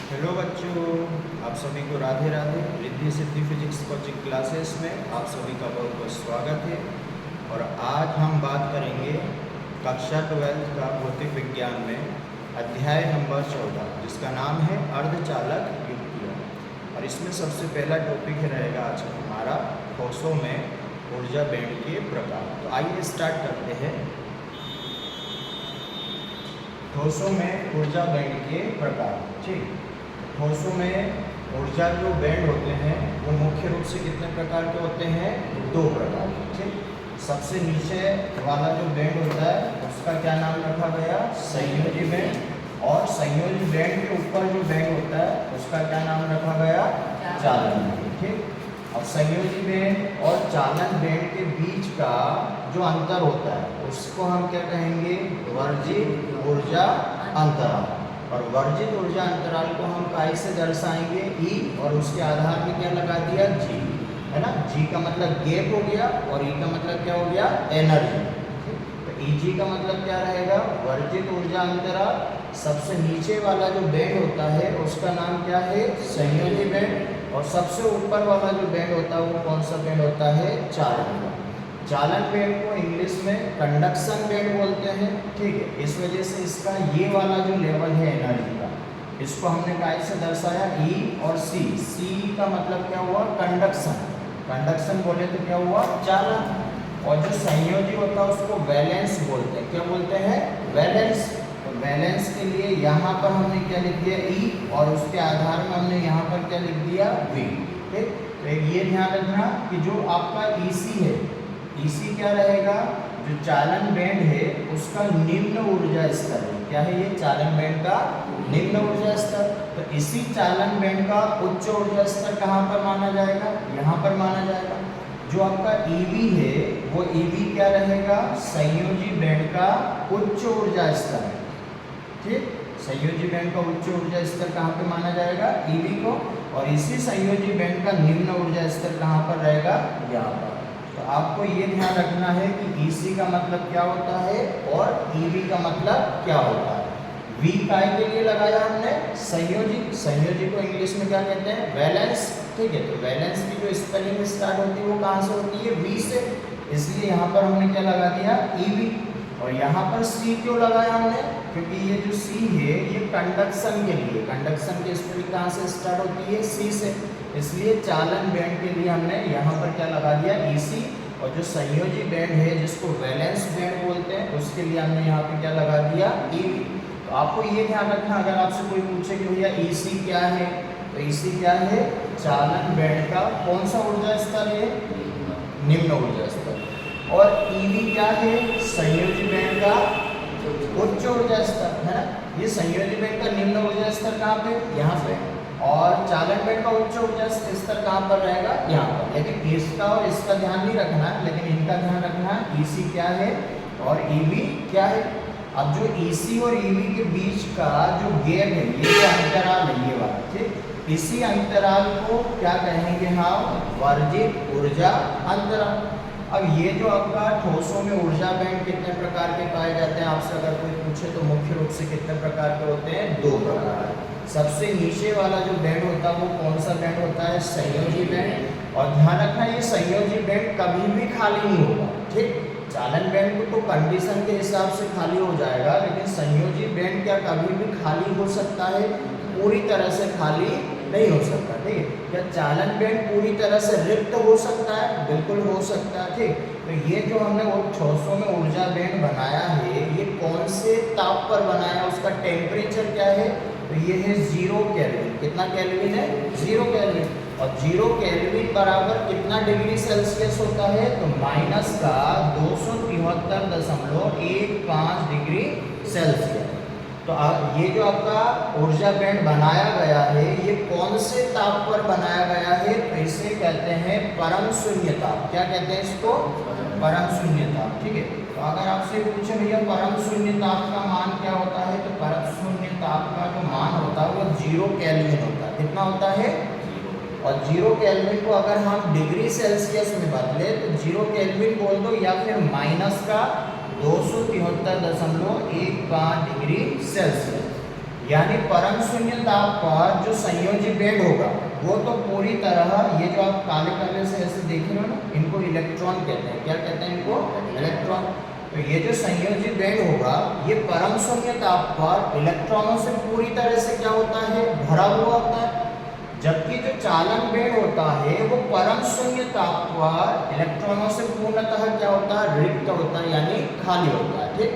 Hello बच्चों, आप सभी को Radhe Radhe. Riddhi Siddhi physics coaching classes में आप सभी का बहुत बहुत स्वागत है। और आज हम बात करेंगे कक्षा 12 का भौतिक विज्ञान में अध्याय नंबर 14, जिसका नाम है अर्धचालक युक्तियाँ। और इसमें सबसे पहला टॉपिक रहेगा आज का हमारा ठोसों में ऊर्जा बैंड के प्रकार। तो आइए स्टार्ट करते हैं। ठोसों में ऊर्जा बैंड के प्रकार। ठीक, ठोसों में ऊर्जा जो बैंड होते हैं वो मुख्य रूप से कितने प्रकार के होते हैं? दो प्रकार के। ठीक, सबसे नीचे वाला जो बैंड होता है उसका क्या नाम रखा गया? संयोजी बैंड। और संयोजी बैंड के ऊपर जो बैंड होता है उसका क्या नाम रखा गया? चालन बैंड। ठीक, अब संयोजी बैंड और चालन बैंड के बीच का जो अंतर होता है उसको हम क्या कहेंगे? वर्जित ऊर्जा अंतराल। और वर्जित ऊर्जा अंतराल को हम काय से दर्शाएंगे? ई, और उसके आधार पे क्या लगा दिया? जी, है ना। जी का मतलब गैप हो गया और ई का मतलब क्या हो गया? एनर्जी। तो Eg का मतलब क्या रहेगा? वर्जित ऊर्जा अंतराल। सबसे नीचे वाला जो बैंड होता है उसका नाम क्या है? संयोजी बैंड। और सबसे ऊपर वाला जो बैंड होता है वो कौन सा बैंड होता है? चालन बैंड। चालन बैंड को इंग्लिश में कंडक्शन बैंड बोलते हैं। ठीक है, इस वजह से इसका ये वाला जो लेवल है एनर्जी का, इसको हमने काय से दर्शाया? ई और सी। सी का मतलब क्या हुआ? कंडक्शन। कंडक्शन बोले तो क्या हुआ? चालन। और जो संयोजी होता है उसको वैलेंस बोलते हैं। क्या बोलते हैं? वैलेंस। तो वैलेंस के लिए यहाँ पर हमने क्या लिख दिया? ई, और उसके आधार में हमने यहाँ पर क्या लिख दिया? वी। ठीक, तो ये ध्यान रखना कि जो आपका ईसी है, ईसी क्या रहेगा? जो चालन बैंड है उसका निम्न ऊर्जा स्तर है। क्या है ये? चालन बैंड का निम्न ऊर्जा स्तर। तो इसी चालन बैंड का उच्च ऊर्जा स्तर कहाँ पर माना जाएगा? यहाँ पर माना जाएगा। जो आपका ईवी है वो ईवी क्या रहेगा? संयोजी बैंड का उच्च ऊर्जा स्तर है। ठीक, संयोजी बैंड का उच्च ऊर्जा स्तर कहाँ पे माना जाएगा? ईवी को। और इसी संयोजी बैंड का निम्न ऊर्जा स्तर कहाँ पर रहेगा? यहाँ पर। तो आपको ये ध्यान रखना है कि EC का मतलब क्या होता है और EV का मतलब क्या होता है। V काय के लिए लगाया हमने? संयोजी। संयोजी को इंग्लिश में क्या कहते हैं? वैलेंस। ठीक है, तो वैलेंस की जो स्पेलिंग स्टार्ट होती है वो कहाँ से होती है? V से। इसलिए यहाँ पर हमने क्या लगा दिया? EV। और यहाँ पर C क्यों लगाया हमने? क्योंकि ये जो C है ये कंडक्शन के लिए, कंडक्शन की स्पेलिंग कहाँ से स्टार्ट होती है? C से। इसलिए चालन बैंड के लिए हमने यहाँ पर क्या लगा दिया? EC। और जो संयोजी बैंड है जिसको वैलेंस बैंड बोलते हैं उसके लिए हमने यहाँ पे क्या लगा दिया? EV। तो आपको ये ध्यान रखना, अगर आपसे कोई पूछे कि भैया EC क्या है, तो EC क्या है? चालन बैंड का कौन सा ऊर्जा स्तर है? निम्न ऊर्जा स्तर। और EV क्या है? संयोजी बैंड का उच्च ऊर्जा स्तर, है ना। ये संयोजी बैंड का निम्न ऊर्जा स्तर कहाँ पे? यहाँ पे। और चालन बैंड का उच्च ऊर्जा स्तर कहाँ पर रहेगा? यहाँ पर। लेकिन इसका और इसका ध्यान नहीं रखना है, लेकिन इनका ध्यान रखना है। EC क्या है और EV क्या है। अब जो EC और EV के बीच का जो गैप है, ये जो अंतराल है ये वाला, ठीक, इसी अंतराल को क्या कहेंगे हम? वर्जित ऊर्जा अंतराल। अब ये जो आपका ठोसों में ऊर्जा बैंड कितने प्रकार के पाए जाते हैं? आपसे अगर कोई पूछे तो मुख्य रूप से कितने प्रकार के होते हैं? दो प्रकार। सबसे नीचे वाला जो बैंड होता है वो कौन सा बैंड होता है? संयोजी बैंड। और ध्यान रखना ये संयोजी बैंड कभी भी खाली नहीं होगा। ठीक, चालन बैंड को तो कंडीशन के हिसाब से खाली हो जाएगा, लेकिन संयोजी बैंड क्या कभी भी खाली हो सकता है? पूरी तरह से खाली नहीं हो सकता। ठीक है, क्या चालन बैंड पूरी तरह से रिक्त हो सकता है? बिल्कुल हो सकता है। ठीक, तो ये जो हमने वो ठोसों में ऊर्जा बैंड बनाया है ये कौन से ताप पर बनाया? उसका टेम्परेचर क्या है? तो ये है 0 केल्विन। कितना केल्विन है? 0 केल्विन। और 0 केल्विन बराबर कितना डिग्री सेल्सियस होता है? तो माइनस का 273.15 डिग्री सेल्सियस। तो ये जो आपका ऊर्जा बैंड बनाया गया है ये कौन से ताप पर बनाया गया है? तो इसे कहते हैं परम शून्य ताप। क्या कहते हैं इसको? परम शून्य ताप। ठीक है, तो अगर आपसे पूछे भैया परम शून्य ताप का मान क्या होता है, तो परम शून्य ताप का जो मान होता है वो 0 केल्विन होता है। कितना होता है? और 0 केल्विन को अगर हम डिग्री सेल्सियस में बदले तो 0 केल्विन बोल दो या फिर माइनस का 273.15 डिग्री सेल्सियस। यानी परम शून्य ताप पर जो संयोजी बैंड होगा वो तो पूरी तरह, ये जो आप काले काले से ऐसे देख रहे हो ना, इनको इलेक्ट्रॉन कहते हैं। क्या कहते हैं इनको? इलेक्ट्रॉन। तो ये जो संयोजी बैंड होगा ये परम शून्य ताप पर इलेक्ट्रॉनों से पूरी तरह से क्या होता है? भरा हुआ होता है। जबकि जो चालन बैंड होता है वो परम शून्य ताप पर इलेक्ट्रॉनों से पूर्णतः क्या होता है? रिक्त होता है, यानी खाली होता है। ठीक।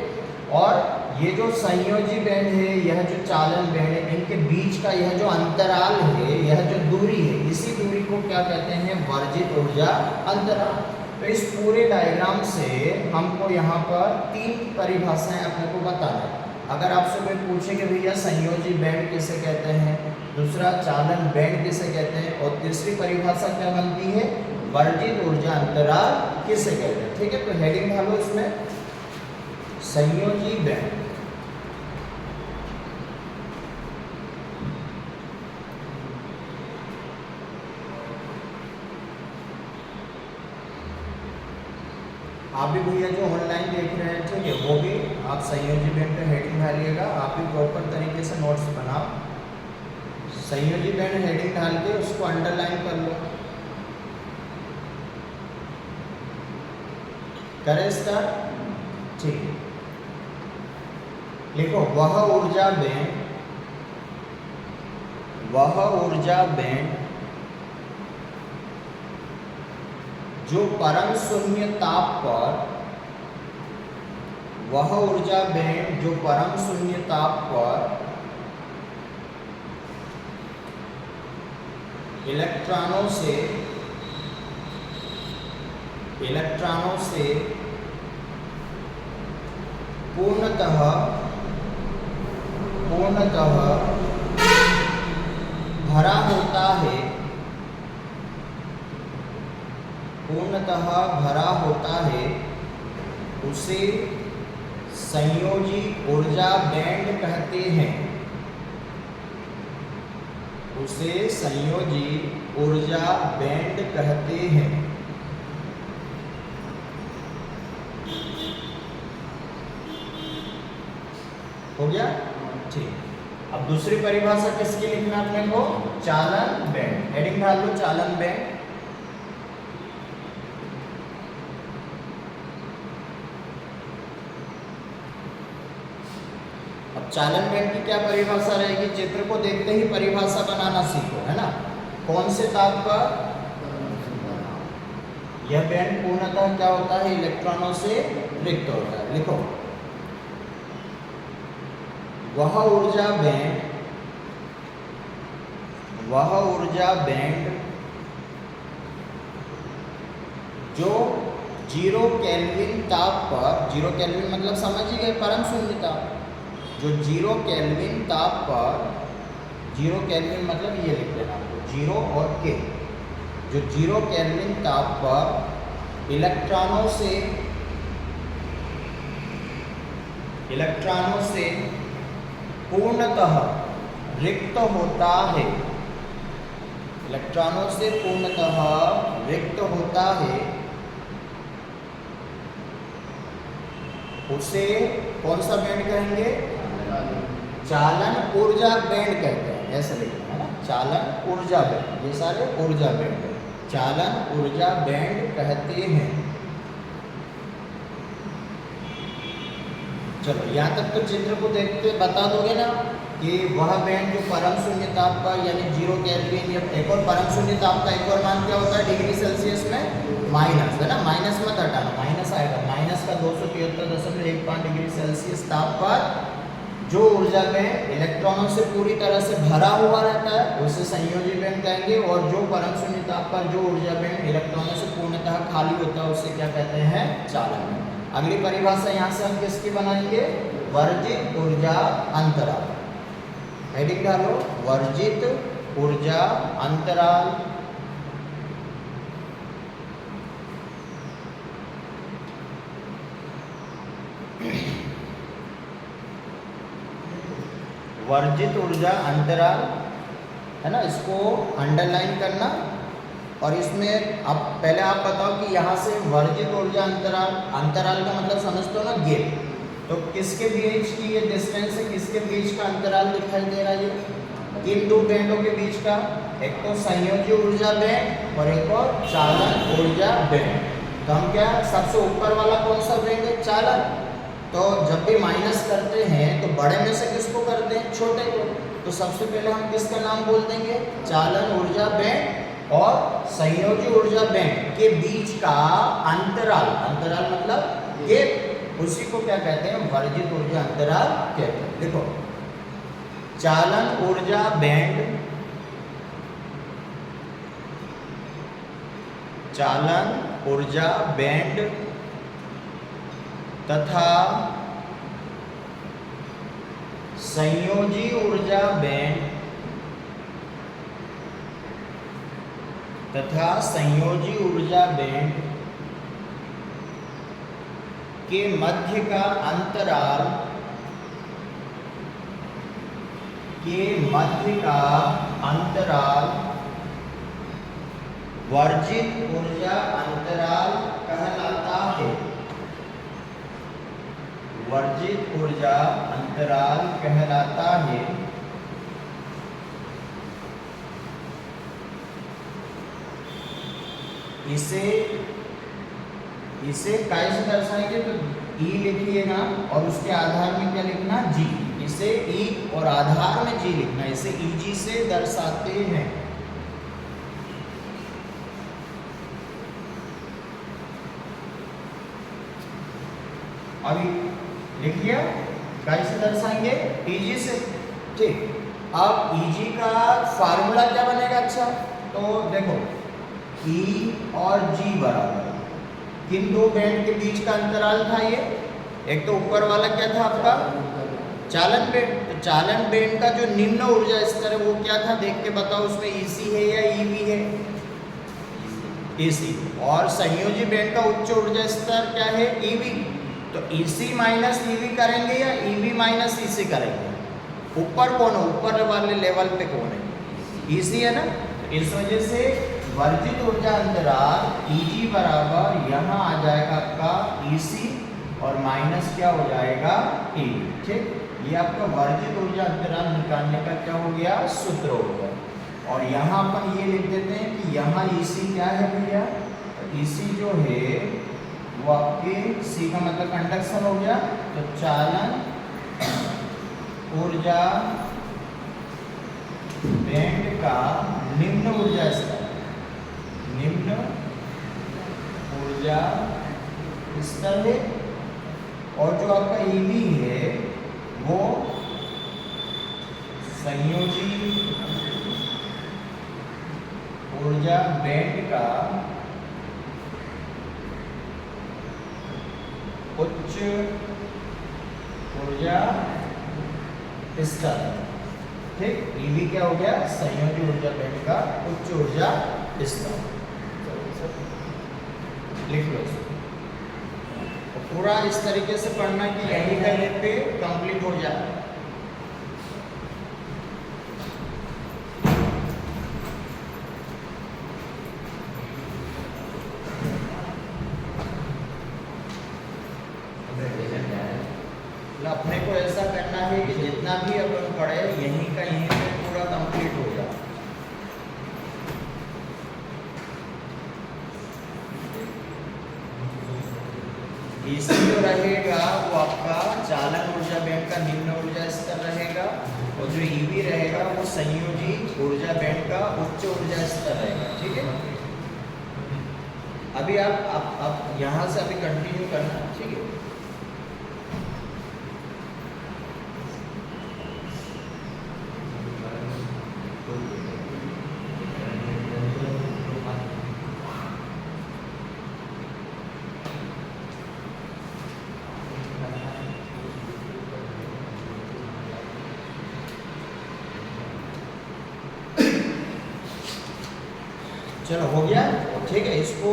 और ये जो संयोजी बैंड है, यह जो चालन बैंड है, इनके बीच का यह जो अंतराल है, यह जो दूरी है, इसी दूरी को क्या कहते हैं? वर्जित ऊर्जा अंतराल। तो इस पूरे डायग्राम से हमको यहाँ पर 3 परिभाषाएं अपने को बताना है। अगर आपसे कोई पूछे कि भैया संयोजी बैंड किसे कहते हैं, दूसरा चालन बैंड किसे कहते हैं, और तीसरी परिभाषा क्या बनती है? वर्जित ऊर्जा अंतराल किसे कहते हैं। ठीक है, तो हेडिंग डालो इसमें, संयोजी बैंड। आप भी भैया जो ऑनलाइन देख रहे हैं, ठीक है, वो भी आप संयोजी बैंड पे हेडिंग डालिएगा। आप भी प्रॉपर तरीके से नोट्स बनाओ। संयोजी बैंड हेडिंग डाल के उसको अंडरलाइन कर लो। करें स्टार्ट? ठीक है, लिखो वह ऊर्जा बैंड, वह ऊर्जा बैंड जो परम शून्य ताप पर, वह ऊर्जा बैंड जो परम शून्य ताप पर इलेक्ट्रॉनों से पूर्णतः भरा होता है, पूर्णतः भरा होता है, उसे संयोजी ऊर्जा बैंड कहते हैं। उसे संयोजी ऊर्जा बैंड कहते हैं। हो गया? ठीक। अब दूसरी परिभाषा किसकी लिखना अपने को? चालन बैंड। हेडिंग डाल लो, चालन बैंड। अब चालन बैंड की क्या परिभाषा रहेगी? चित्र को देखते ही परिभाषा बनाना सीखो, है ना। कौन से ताप पर यह बैंड पूर्णतः क्या होता है? इलेक्ट्रॉनों से रिक्त होता है। लिखो, वह ऊर्जा बैंड जो 0 केल्विन ताप पर, 0 केल्विन मतलब समझ ही गए, परम शून्य ताप, जो 0 केल्विन ताप पर, 0 केल्विन मतलब ये लिख लेना आपको, 0 और के, जो 0 केल्विन ताप पर इलेक्ट्रॉनों से पूर्णतः रिक्त होता है, इलेक्ट्रॉनों से पूर्णतः रिक्त होता है, उसे कौन सा बैंड कहेंगे? चालन ऊर्जा बैंड कहते हैं। ऐसे लिखना है ना, चालन ऊर्जा बैंड। ये सारे ऊर्जा बैंड है, चालन ऊर्जा बैंड कहते हैं। चलो यहाँ तक तो चित्र को देखते बता दोगे ना कि वह बैंड जो परम शून्य ताप पर यानी 0 केल्विन, या एक और परम शून्य ताप का एक और मान क्या होता है डिग्री सेल्सियस में? माइनस, है ना। माइनस मत हटाना, माइनस आएगा। माइनस का 273.15 डिग्री सेल्सियस ताप पर जो ऊर्जा में इलेक्ट्रॉनों से पूरी तरह से भरा हुआ रहता है उसे संयोजी बैंड कहेंगे। और जो परम शून्य ताप पर जो ऊर्जा बैंड इलेक्ट्रॉनों से पूर्णतः खाली होता है उसे क्या कहते हैं? चालन बैंड। अगली परिभाषा यहाँ से हम किसकी बनाएंगे? वर्जित ऊर्जा अंतराल। हेडिंग डालो, वर्जित ऊर्जा अंतराल। वर्जित ऊर्जा अंतराल, है ना, इसको अंडरलाइन करना। और इसमें अब पहले आप बताओ कि यहाँ से वर्जित ऊर्जा अंतराल, अंतराल का मतलब समझते हो ना, गैप। तो किसके बीच की ये डिस्टेंस है, किसके बीच का अंतराल दिखाई दे रहा है? ये इन दो बैंडों के बीच का, एक तो संयोजी ऊर्जा बैंड और एक और चालन ऊर्जा बैंड। तो हम क्या, सबसे ऊपर वाला कौन सा बैंड है? चालन। तो जब भी माइनस करते हैं तो बड़े में से किसको करते हैं? छोटे को। तो सबसे पहले हम किसका नाम बोल देंगे? चालन ऊर्जा बैंड और संयोजी ऊर्जा बैंड के बीच का अंतराल, अंतराल मतलब ये, उसी को क्या कहते हैं? वर्जित ऊर्जा अंतराल कहते हैं। देखो, चालन ऊर्जा बैंड, चालन ऊर्जा बैंड तथा संयोजी ऊर्जा बैंड तथा संयोजी ऊर्जा बैंड के मध्य का अंतराल, के मध्य का अंतराल वर्जित ऊर्जा अंतराल कहलाता है। वर्जित ऊर्जा अंतराल कहलाता है। इसे कैसे दर्शाएंगे? तो ई लिखिएगा और उसके आधार में क्या लिखना? जी। इसे ई और आधार में जी लिखना, इसे ईजी से दर्शाते हैं। अभी लिखिए, कैसे दर्शाएंगे? ईजी से। ठीक, अब ईजी का फार्मूला क्या बनेगा? अच्छा, तो देखो, ई और जी बराबर किन दो बैंड के बीच का अंतराल था? ये एक तो ऊपर वाला क्या था आपका? चालन बैंड। तो चालन बैंड का जो निम्न ऊर्जा स्तर है वो क्या था? देख के बताओ, उसमें ईसी है या ईवी है? ईसी। और संयोजी बैंड का उच्च ऊर्जा स्तर क्या है? ईवी। तो ईसी माइनस ईवी करेंगे या ईवी माइनस ईसी करेंगे? ऊपर कौन है? ऊपर वाले लेवल पे कौन है? ईसी है ना। इस वजह से वर्जित ऊर्जा अंतराल Eg बराबर यहाँ आ जाएगा आपका Ec और माइनस क्या हो जाएगा? Ev। ठीक, ये आपका वर्जित ऊर्जा अंतराल निकालने का क्या हो गया? सूत्र हो गया। और यहाँ अपन ये लिख देते हैं कि यहाँ Ec क्या है भैया? तो Ec जो है वो आपके C का मतलब कंडक्शन हो गया। तो चालन ऊर्जा बैंड का निम्न ऊर्जा स्तर, निम्न ऊर्जा स्तर है। और जो आपका ईवी है वो संयोजी ऊर्जा बैंड का उच्च ऊर्जा स्तर। ठीक, ईवी क्या हो गया? संयोजी ऊर्जा बैंड का उच्च ऊर्जा स्तर। लिख लो इसको। पूरा इस तरीके से पढ़ना कि यही का ये पे कंप्लीट हो जाए। अपने को ऐसा करना है कि जितना भी अपन पढ़े यहीं का यहीं पे पूरा कंप्लीट हो जाए। इसी जो रहेगा वो आपका चालन ऊर्जा बैंड का निम्न ऊर्जा स्तर रहेगा और जो ईवी रहेगा वो संयोजी ऊर्जा बैंड का उच्च ऊर्जा स्तर रहेगा। ठीक है, अभी आप यहाँ से अभी कंटिन्यू करना। ठीक है, चलो हो गया। ठीक है, इसको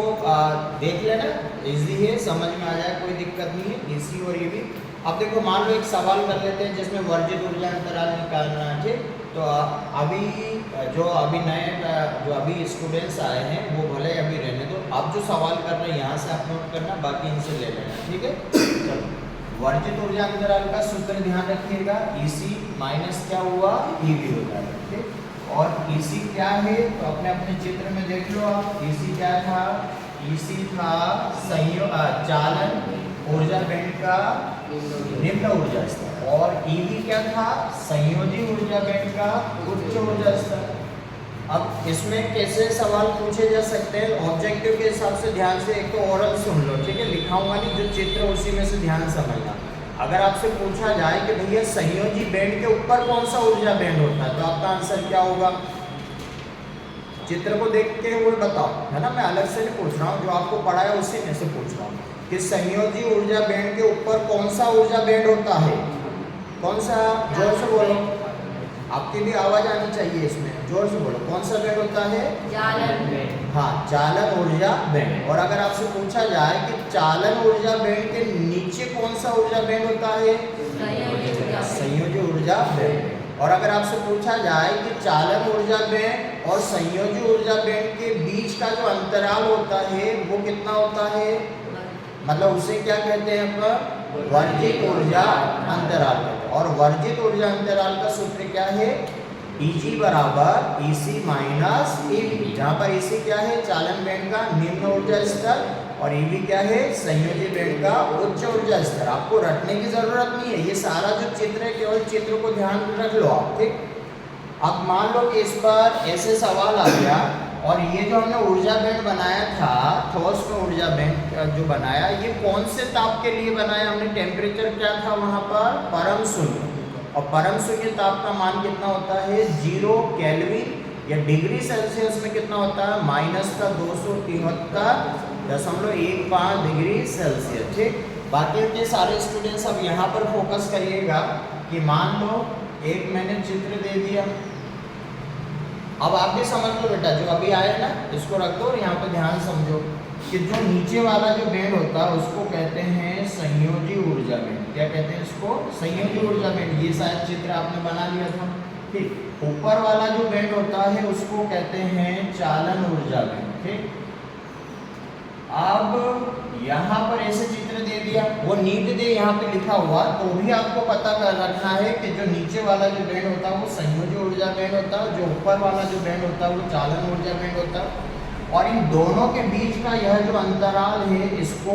देख लेना, इजी है, समझ में आ जाए, कोई दिक्कत नहीं है। इसी और ये भी। अब देखो, मान लो एक सवाल कर लेते हैं जिसमें वर्जित ऊर्जा अंतराल निकालना है। ठीक, तो अभी अभी नए जो अभी स्टूडेंट्स आए हैं वो भले अभी रहने दो। अब जो सवाल कर रहे हैं यहाँ से आप नोट करना, बाकी इनसे ले लेना। ठीक है, चलो। वर्जित ऊर्जा अंतराल का सूत्र ध्यान रखिएगा, EC माइनस क्या हुआ EV हो जाएगा, ठीक। और EC क्या है तो अपने अपने चित्र में देख लो आप। EC क्या था, EC था चालन ऊर्जा बैंड का निम्न ऊर्जा स्तर, और EV क्या था, संयोजी ऊर्जा बैंड का उच्च ऊर्जा स्तर। अब इसमें कैसे सवाल पूछे जा सकते हैं, ऑब्जेक्टिव के हिसाब से ध्यान से एक तो ओरल सुन लो, ठीक है, लिखाऊंगा नहीं, जो चित्र उसी में से ध्यान समझना। अगर आपसे पूछा जाए कि भैया संयोजी बैंड के ऊपर कौन सा ऊर्जा बैंड होता है, तो आपका आंसर क्या होगा, चित्र को देख के वो बताओ, है ना। मैं अलग से नहीं पूछ रहा हूँ, जो आपको पढ़ा है उसी में से पूछ रहा हूँ कि संयोजी ऊर्जा बैंड के ऊपर कौन सा ऊर्जा बैंड होता है, कौन सा, जोर से बोलो, आपकी भी आवाज आनी चाहिए इसमें, जोर से बोलो, कौन सा बैंड होता है, चालन बैंड। हाँ, चालन ऊर्जा बैंड। और अगर आपसे पूछा जाए कि चालन ऊर्जा बैंड के नीचे कौन सा ऊर्जा बैंड होता है, संयोजी ऊर्जा बैंड। और अगर आपसे पूछा जाए कि चालन ऊर्जा बैंड और संयोजी ऊर्जा बैंड के बीच का जो अंतराल होता है वो कितना होता है, मतलब उसे क्या कहते हैं अपन, वर्जित ऊर्जा अंतराल कहते हैं। और वर्जित ऊर्जा अंतराल का सूत्र क्या है, EG बराबर EC माइनस EV, जहाँ पर EC क्या है, चालन बैंड का निम्न ऊर्जा स्तर, और EV क्या है, संयोजी बैंड का उच्च ऊर्जा स्तर। आपको रटने की जरूरत नहीं है, ये सारा जो चित्र है केवल चित्र को ध्यान में रख लो आप, ठीक। अब मान लो कि इस पर ऐसे सवाल आ गया, और ये जो हमने ऊर्जा बैंड बनाया था, ठोस में ऊर्जा बैंड जो बनाया, ये कौन से ताप के लिए बनाया हमने, टेम्परेचर क्या था वहाँ पर, परम शून्य, और परम शून्य ताप का मान कितना होता है, 0 केल्विन, या डिग्री सेल्सियस में कितना होता है, माइनस का 273.15 डिग्री सेल्सियस, ठीक। बाकी के सारे स्टूडेंट्स अब यहाँ पर फोकस करिएगा कि मान लो एक मैंने चित्र दे दिया, अब आप भी समझ लो बेटा, जो अभी आया ना इसको रख दो और यहाँ पे ध्यान समझो कि जो नीचे वाला जो बैंड होता है उसको कहते हैं संयोजी ऊर्जा बैंड। क्या कहते हैं इसको, संयोजी ऊर्जा बैंड। ये शायद चित्र आपने बना लिया था, ठीक। ऊपर वाला जो बैंड होता है उसको कहते हैं चालन ऊर्जा बैंड, ठीक। अब यहाँ पर ऐसे चित्र दे दिया, वो नीट दे यहाँ पे लिखा हुआ, तो भी आपको पता कर रखना है कि जो नीचे वाला जो बैंड होता है वो संयोजी ऊर्जा बैंड होता है, जो ऊपर वाला जो बैंड होता है वो चालन ऊर्जा बैंड होता है। और इन दोनों के बीच का यह जो अंतराल है इसको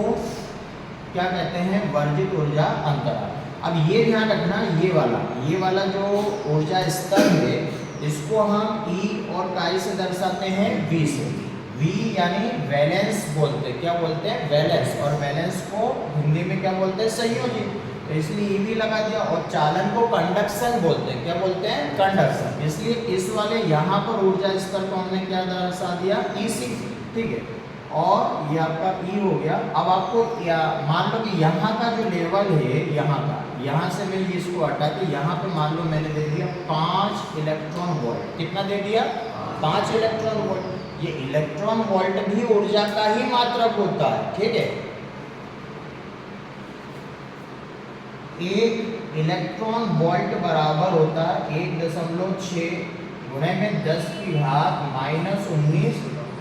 क्या कहते हैं, वर्जित ऊर्जा अंतराल। अब ये ध्यान रखना, ये वाला जो ऊर्जा स्तर है इसको हम E और काई से दर्शाते हैं V से। V यानी वैलेंस बोलते हैं, क्या बोलते हैं, वैलेंस, और वैलेंस को हिंदी में क्या बोलते हैं, संयोजी, तो इसलिए EV लगा दिया। और चालन को कंडक्शन बोलते हैं, क्या बोलते हैं, कंडक्शन, इसलिए इस वाले यहाँ पर ऊर्जा स्तर को हमने क्या दर्शा दिया, EC, ठीक है। और ये आपका E हो गया। अब आपको मान लो कि यहाँ का जो लेवल है, यहाँ से मैं इसको हटा के यहाँ पे मान लो मैंने दे दिया 5 इलेक्ट्रॉन वोल्ट। कितना दे दिया, 5 इलेक्ट्रॉन वोल्ट। ये इलेक्ट्रॉन वोल्ट भी ऊर्जा का ही मात्रक होता है, ठीक है। एक इलेक्ट्रॉन वोल्ट बराबर होता है 1.6 गुणे में 10 की घात -19,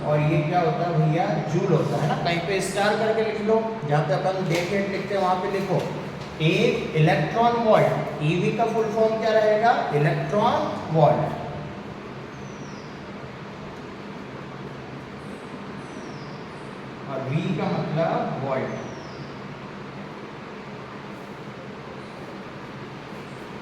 और ये क्या होता है भैया, जूल होता है ना। कहीं पे स्टार करके लिख लो, जहाँ पे अपन डेट लिखते हैं वहां पे लिखो एक इलेक्ट्रॉन वोल्ट। EV का फुल फॉर्म क्या रहेगा, इलेक्ट्रॉन वोल्ट। और V का मतलब वोल्ट,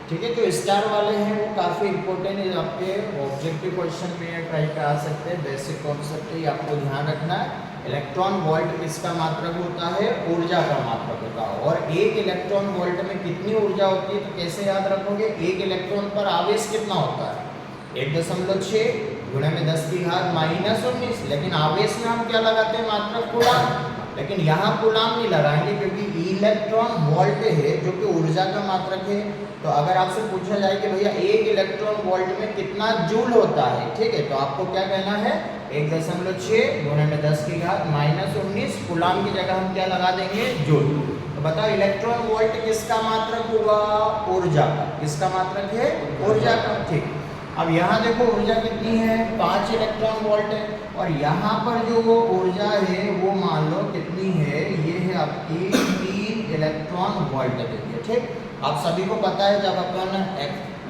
ठीक है। जो स्टार वाले हैं वो काफ़ी इंपॉर्टेंट है, आपके ऑब्जेक्टिव क्वेश्चन में ट्राई कर आ सकते हैं। बेसिक कॉन्सेप्ट है, आपको ध्यान रखना है। इलेक्ट्रॉन वोल्ट किसका मात्रक होता है, ऊर्जा का मात्रक होता है। और एक इलेक्ट्रॉन वोल्ट में कितनी ऊर्जा होती है, तो कैसे याद रखोगे, एक इलेक्ट्रॉन पर आवेश कितना होता है, 1.6 गुणे में 10 की घात -19। लेकिन आवेश में हम क्या लगाते हैं, मात्रक कूलाम, लेकिन यहाँ कूलाम नहीं लगाएंगे क्योंकि इलेक्ट्रॉन वोल्ट है जो कि ऊर्जा का मात्रक है। तो अगर आपसे पूछा जाए कि भैया एक इलेक्ट्रॉन वोल्ट में कितना जूल होता है, ठीक है, तो आपको क्या कहना है, 1.6 गुणे में 10 की घात -19। कूलाम की जगह हम क्या लगा देंगे, जूल। तो बताओ इलेक्ट्रॉन वोल्ट किसका मात्रक हुआ, ऊर्जा का। किसका मात्रक है, ऊर्जा का, ठीक। अब यहाँ देखो ऊर्जा कितनी है, 5 इलेक्ट्रॉन वोल्ट है। और यहाँ पर जो वो ऊर्जा है वो मान लो कितनी है, ये है आपकी 3 इलेक्ट्रॉन वोल्ट दे दिया। ठीक, आप सभी को पता है जब अपन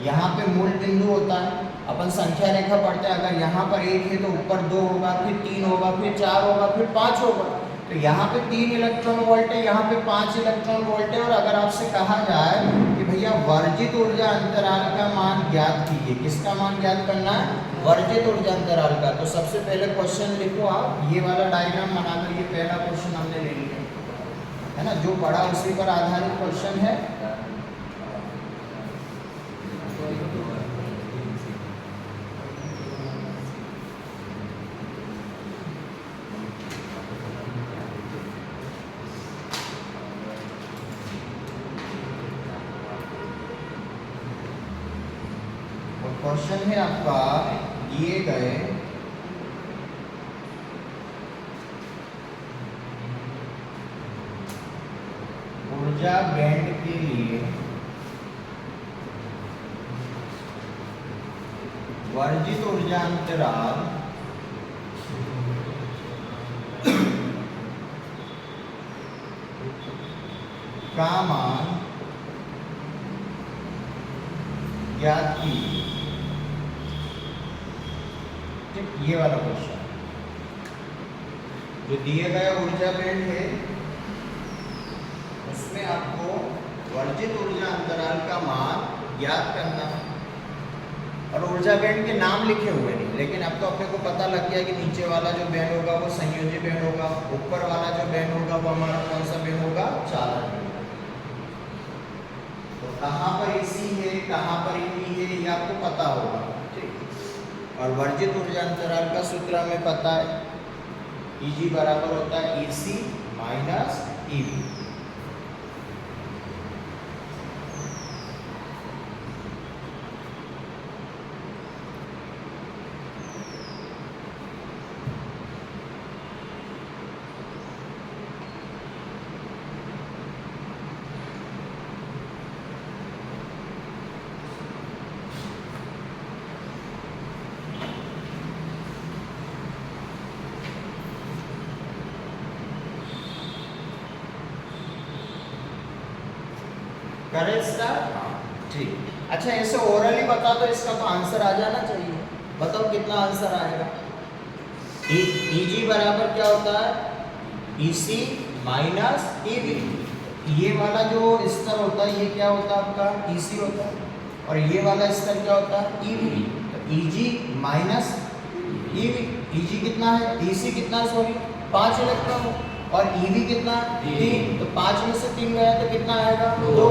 यहाँ पे मूल बिंदु होता है, अपन संख्या रेखा पढ़ते हैं, अगर यहाँ पर 1 है तो ऊपर 2 होगा, फिर 3 होगा, फिर 4 होगा, फिर 5 होगा। तो यहाँ पे 3 इलेक्ट्रॉन वोल्ट है, यहाँ पे 5 इलेक्ट्रॉन वोल्ट है। और अगर आपसे कहा जाए कि भैया वर्जित ऊर्जा अंतराल का मान ज्ञात कीजिए, किसका मान ज्ञात करना है? वर्जित ऊर्जा अंतराल का। तो सबसे पहले क्वेश्चन लिखो आप, ये वाला डायग्राम बना लो, ये पहला क्वेश्चन हमने ले लिया है ना, जो पढ़ा उसी पर आधारित क्वेश्चन है। क्वेश्चन है आपका, दिए गए ऊर्जा बैंड के लिए वर्जित ऊर्जा अंतराल का मान ज्ञात कीजिए। ये वाला क्वेश्चन जो दिए गए ऊर्जा बैंड है उसमें आपको वर्जित ऊर्जा अंतराल का मान ज्ञात करना है। और ऊर्जा बैंड के नाम लिखे हुए नहीं, लेकिन अब तो अपने को पता लग गया कि नीचे वाला जो बैंड होगा वो संयोजी बैंड होगा, ऊपर वाला जो बैंड होगा वो हमारा कौन सा बैंड होगा? चालक बैंड। तो कहाँ पर इसी है, कहाँ पर इसी है, ये आपको पता होगा। और वर्जित ऊर्जा अंतराल का सूत्र हमें पता है, Eg बराबर होता है Ec माइनस Ev। करें स्टार्ट? ठीक, अच्छा ऐसे ओरली बता दो, इसका तो आंसर आ जाना चाहिए। बताओ कितना आंसर आएगा? Eg बराबर क्या होता है? Ec minus Ev। ये वाला जो स्तर होता है ये क्या होता है आपका? Ec होता है। और ये वाला स्तर क्या होता है? Ev। तो Eg माइनस Ev। Eg कितना है? Ec कितना, सॉरी 5 इलेक्ट्रॉन, और Ev कितना? 3। तो 5 में से 3 गया तो कितना आएगा? 2।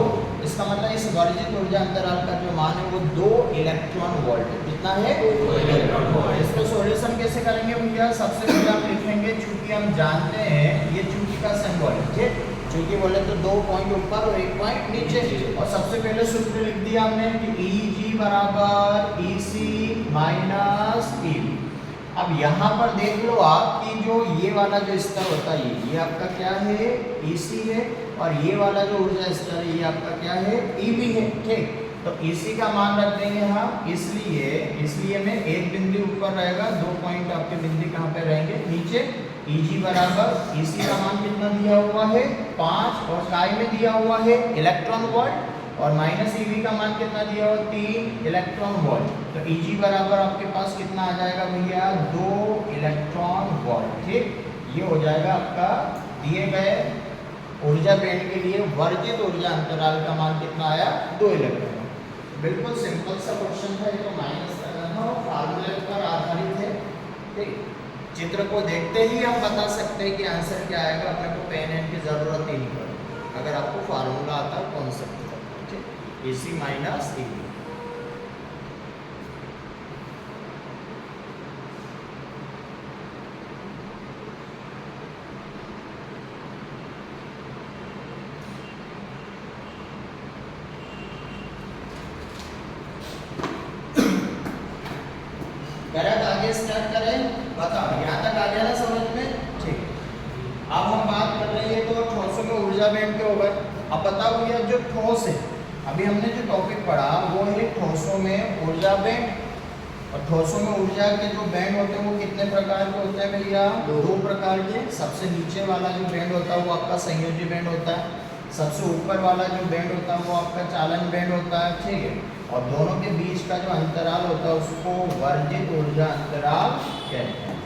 इसका मतलब इस वर्जित ऊर्जा अंतराल का जो मान है वो 2 इलेक्ट्रॉन वोल्ट है। कितना है? 2 इलेक्ट्रॉन वोल्ट। इसको सॉल्यूशन कैसे करेंगे भैया? सबसे पहले हम लिखेंगे, चूंकि हम जानते हैं ये चूंकि का सिंबल है, ठीक, चूंकि बोले तो 2 पॉइंट ऊपर और 1 पॉइंट नीचे। और सबसे पहले सूत्र लिख दिया हमने कि Eg बराबर Ec माइनस Ev। अब यहाँ पर देख लो आप कि जो ये वाला जो स्तर होता है ये आपका क्या है? Ec है। और ये वाला जो ऊर्जा स्तर है ये आपका क्या है? Ev है। ठीक, तो Ec का मान रख देंगे हम, इसलिए में एक बिंदु ऊपर रहेगा, 2 पॉइंट आपके बिंदु कहाँ पे रहेंगे? नीचे। Eg बराबर Ec का मान कितना दिया हुआ है? 5, और काय में दिया हुआ है इलेक्ट्रॉन वोल्ट, और माइनस Ev का मान कितना दिया हुआ? 3 इलेक्ट्रॉन वोल्ट। तो Eg बराबर आपके पास कितना आ जाएगा भैया? 2 इलेक्ट्रॉन वोल्ट। ठीक, ये हो जाएगा आपका दिए गए ऊर्जा बैंड के लिए वर्जित ऊर्जा अंतराल का मान कितना आया? 2 इलेक्ट्रॉन। बिल्कुल सिंपल सा क्वेश्चन था, ये तो माइनस करना था और फार्मूले पर आधारित है। ठीक, चित्र को देखते ही हम बता सकते हैं कि आंसर क्या आएगा, अपने को पेन एंड की जरूरत ही नहीं पड़ेगी अगर आपको फार्मूला आता है कॉन्सेप्ट का। ठीक, Ec माइनस Ev। गलत आगे स्टार्ट करें? बताओ, यहाँ तक आ गया ना समझ में? ठीक, अब हम बात कर रहे हैं तो ठोसों में ऊर्जा बैंड के ऊपर। अब बताओ भैया जो ठोस है, अभी हमने जो टॉपिक पढ़ा वो है ठोसों में ऊर्जा बैंड। और ठोसों में ऊर्जा के जो बैंड होते हैं वो कितने प्रकार के होते हैं भैया? 2 प्रकार के। सबसे नीचे वाला जो बैंड होता है वो आपका संयोजी बैंड होता है, सबसे ऊपर वाला जो बैंड होता है वो आपका चालन बैंड होता है, ठीक है, और दोनों के बीच का जो अंतराल होता है उसको वर्जित ऊर्जा अंतराल कहते हैं।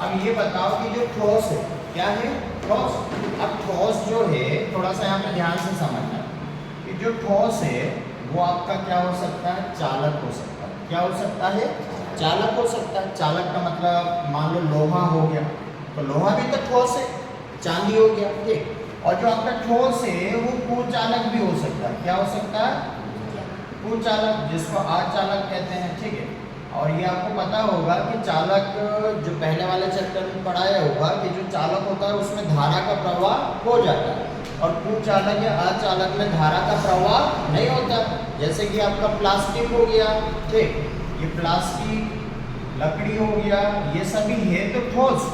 अब ये बताओ कि जो ठोस है, क्या है? ठोस। अब ठोस जो है, थोड़ा सा यहाँ पे ध्यान से समझना कि जो ठोस है वो आपका क्या हो सकता है? चालक हो सकता है। क्या हो सकता है? चालक हो सकता है। चालक का मतलब मान लो लोहा हो गया, तो लोहा भी तो ठोस है, चांदी हो गया, ठीक। और जो आपका ठोस है वो कुचालक भी हो सकता है। क्या हो सकता है? कुचालक, जिसको अचालक कहते हैं, ठीक है। और ये आपको पता होगा कि चालक, जो पहले वाले चैप्टर में पढ़ाया होगा कि जो चालक होता है उसमें धारा का प्रवाह हो जाता है, और कुचालक या अचालक में धारा का प्रवाह नहीं होता। जैसे कि आपका प्लास्टिक हो गया, ठीक, ये प्लास्टिक, लकड़ी हो गया, ये सभी है तो ठोस,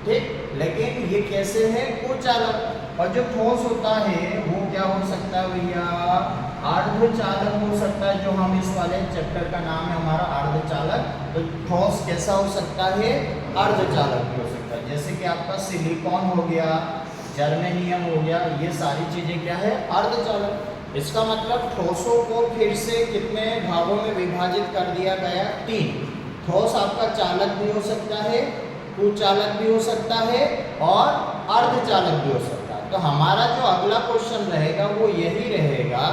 ठीक, लेकिन ये कैसे है? कुचालक। और जो ठोस होता है वो क्या हो सकता है भैया? अर्धचालक हो सकता है, जो हम इस वाले चैप्टर का नाम है हमारा अर्धचालक। तो ठोस कैसा हो सकता है? अर्धचालक भी हो सकता है। जैसे कि आपका सिलिकॉन हो गया, जर्मेनियम हो गया, ये सारी चीजें क्या है? अर्धचालक। इसका मतलब ठोसों को फिर से कितने भागों में विभाजित कर दिया गया? 3। ठोस आपका चालक भी हो सकता है, कुचालक भी हो सकता है, और अर्धचालक भी हो सकता है। तो हमारा जो अगला क्वेश्चन रहेगा वो यही रहेगा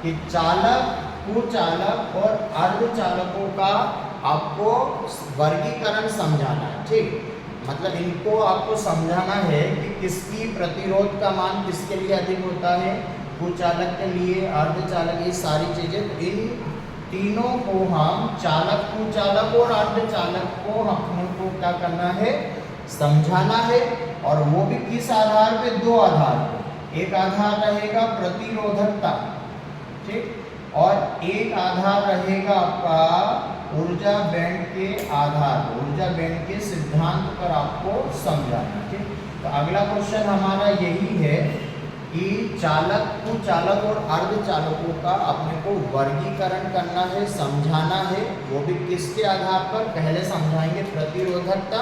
कि चालक, कुचालक और अर्धचालकों का आपको वर्गीकरण समझाना है, ठीक। मतलब इनको आपको समझाना है कि किसकी प्रतिरोध का मान किसके लिए अधिक होता है, कुचालक के लिए, अर्धचालक, ये सारी चीजें। इन तीनों को हम चालक, कुचालक और अर्धचालक को हमको क्या करना है? समझाना है। और वो भी किस आधार पे? 2 आधार पे। एक आधार रहेगा प्रतिरोधकता, ठीक, और एक आधार रहेगा आपका ऊर्जा बैंड के आधार, ऊर्जा बैंड के सिद्धांत पर आपको समझाना, ठीक। तो अगला क्वेश्चन हमारा यही है कि चालक, कुचालक और अर्धचालकों का अपने को वर्गीकरण करना है, समझाना है। वो भी किसके आधार पर? पहले समझाएंगे प्रतिरोधकता,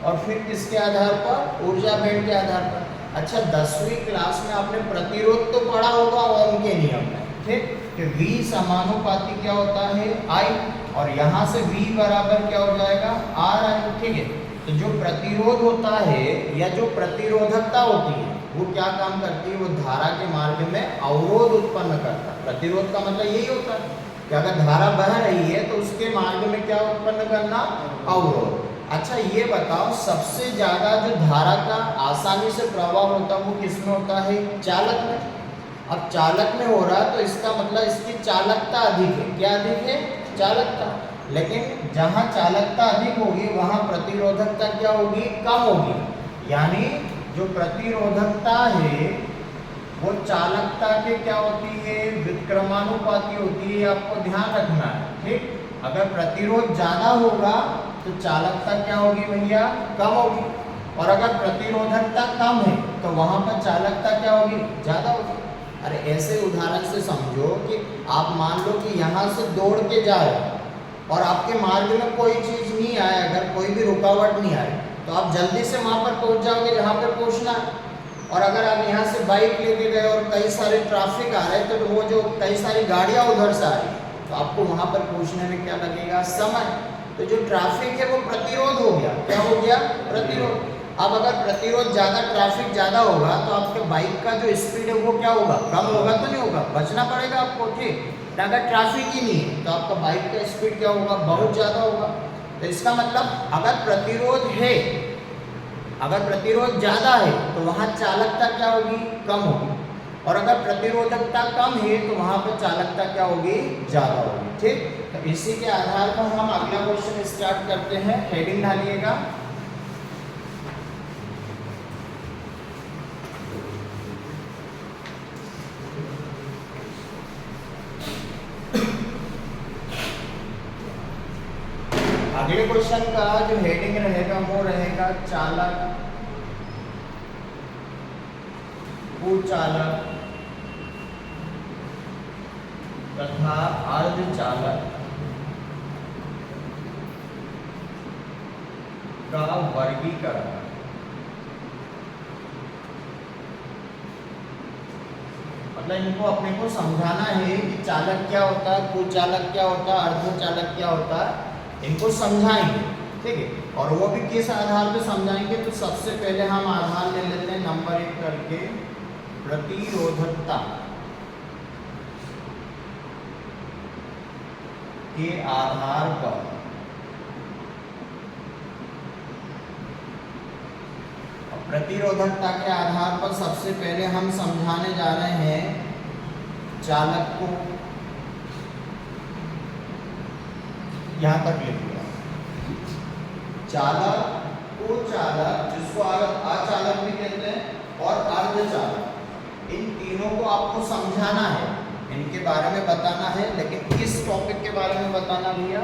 और फिर किसके आधार पर? ऊर्जा बैंड के आधार पर। अच्छा, 10वीं क्लास में आपने प्रतिरोध तो पढ़ा होगा ओम के नियम में, ठीक, कि V समानुपाती क्या होता है? I, और यहाँ से V बराबर क्या हो जाएगा? RI, ठीक है। तो जो प्रतिरोध होता है या जो प्रतिरोधकता होती है वो क्या काम करती है? वो धारा के मार्ग में अवरोध उत्पन्न करता है। प्रतिरोध का मतलब यही होता है कि अगर धारा बह रही है तो उसके मार्ग में क्या उत्पन्न करना? अवरोध। अच्छा, ये बताओ सबसे ज्यादा जो धारा का आसानी से प्रवाह होता है वो किसमें होता है? चालक में। अब चालक में हो रहा है तो इसका मतलब इसकी चालकता अधिक है। क्या अधिक है? चालकता। लेकिन जहाँ चालकता अधिक होगी वहाँ प्रतिरोधकता क्या होगी? कम होगी। यानी जो प्रतिरोधकता है वो चालकता के क्या होती है? व्युत्क्रमानुपाती होती है। आपको ध्यान रखना है, ठीक। अगर प्रतिरोध ज्यादा होगा तो चालकता क्या होगी भैया? कम होगी। और अगर प्रतिरोधकता कम है तो वहां पर चालकता क्या होगी? ज्यादा होगी। अरे ऐसे उदाहरण से समझो कि आप मान लो कि यहाँ से दौड़ के जा रहे हो और आपके मार्ग में कोई चीज नहीं आए, अगर कोई भी रुकावट नहीं आए तो आप जल्दी से वहां पर पहुंच जाओगे जहाँ पर पहुंचना है। और अगर आप यहाँ से बाइक लेके गए और कई सारे ट्रैफिक आ रहे तो वो जो कई सारी गाड़ियाँ उधर से आ रही तो आपको वहां पर पहुंचने में क्या लगेगा? समय। तो जो ट्रैफिक है वो प्रतिरोध हो गया। क्या हो गया? प्रतिरोध। अब अगर प्रतिरोध ज्यादा, ट्रैफिक ज्यादा होगा तो आपके बाइक का जो स्पीड है वो क्या होगा? कम होगा तो नहीं होगा? बचना पड़ेगा आपको, ठीक। अगर ट्रैफिक ही नहीं है तो आपका बाइक का स्पीड क्या होगा? बहुत ज्यादा होगा। तो इसका मतलब अगर प्रतिरोध है, अगर प्रतिरोध ज्यादा है तो वहां चालकता क्या होगी? कम होगी। और अगर प्रतिरोधकता कम है तो वहां पर चालकता क्या होगी? ज्यादा होगी, ठीक। तो इसी के आधार पर हम अगला क्वेश्चन स्टार्ट करते हैं। हेडिंग डालिएगा। अगले क्वेश्चन का जो हेडिंग रहेगा वो रहेगा चालक, कुचालक तथा अर्धचालक का वर्गीकरण। मतलब इनको अपने को समझाना है कि चालक क्या होता है, कुचालक क्या होता है, अर्धचालक क्या होता है, इनको समझाएंगे। ठीक है, और वो भी किस आधार पे समझाएंगे, तो सबसे पहले हम आधार ले लेते हैं नंबर 1 करके, प्रतिरोधकता के आधार पर। प्रतिरोधकता के आधार पर सबसे पहले हम समझाने जा रहे हैं चालक को। यहां तक लिख लिया, चालक, कुचालक जिसको अचालक भी कहते हैं, और अर्धचालक, इन तीनों को आपको समझाना है, इनके बारे में बताना है। लेकिन किस टॉपिक के बारे में बताना भैया,